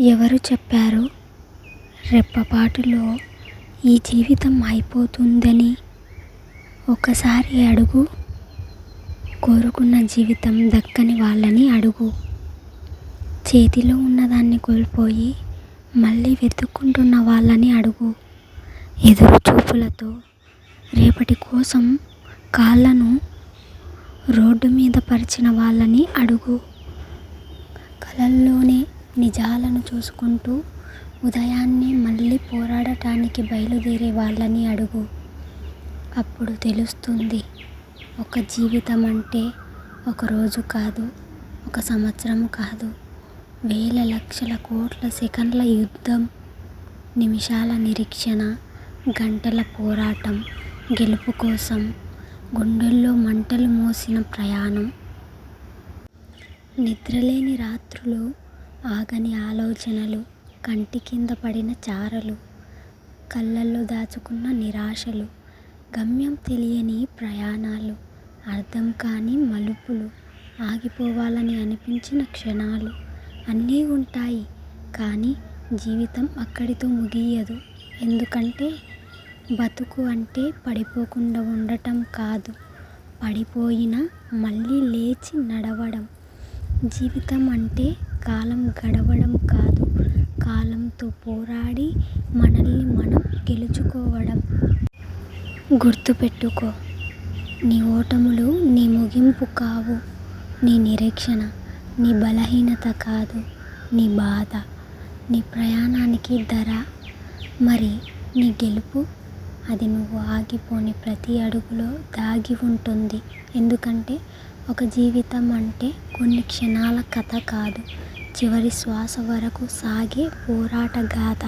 ఎవరు చెప్పారు రెప్పపాటులో ఈ జీవితం అయిపోతుందని? ఒకసారి అడుగు, కోరుకున్న జీవితం దక్కని వాళ్ళని అడుగు. చేతిలో ఉన్నదాన్ని కోల్పోయి మళ్ళీ వెతుక్కుంటున్న వాళ్ళని అడుగు. ఎదురు చూపులతో రేపటి కోసం కాళ్ళను రోడ్డు మీద పరిచిన వాళ్ళని అడుగు. కలల్లోనే నిజాలను చూసుకుంటూ ఉదయాన్నే మళ్ళీ పోరాడటానికి బయలుదేరే వాళ్ళని అడుగు. అప్పుడు తెలుస్తుంది, ఒక జీవితం అంటే ఒక రోజు కాదు, ఒక సంవత్సరం కాదు, వేల లక్షల కోట్ల సెకన్ల యుద్ధం, నిమిషాల నిరీక్షణ, గంటల పోరాటం, గెలుపు కోసం గుండెల్లో మంటలు మోసిన ప్రయాణం. నిద్రలేని రాత్రులు, ఆగని ఆలోచనలు, కంటి కింద పడిన చారలు, కళ్ళల్లో దాచుకున్న నిరాశలు, గమ్యం తెలియని ప్రయాణాలు, అర్థం కాని మలుపులు, ఆగిపోవాలని అనిపించిన క్షణాలు అన్నీ ఉంటాయి. కానీ జీవితం అక్కడితో ముగియదు. ఎందుకంటే బతుకు అంటే పడిపోకుండా ఉండటం కాదు, పడిపోయినా మళ్ళీ లేచి నడవడం. జీవితం అంటే కాలం గడవడం కాదు, కాలంతో పోరాడి మనల్ని మనం గెలుచుకోవడం. గుర్తుపెట్టుకో, నీ ఓటములు నీ ముగింపు కావు. నీ నిరీక్షణ నీ బలహీనత కాదు, నీ బాధ నీ ప్రయాణానికి ధర. మరి నీ గెలుపు, అది నువ్వు ఆగిపోని ప్రతి అడుగులో దాగి ఉంటుంది. ఎందుకంటే ఒక జీవితం అంటే కొన్ని క్షణాల కథ కాదు, చివరి శ్వాస వరకు సాగే పోరాట గాథ.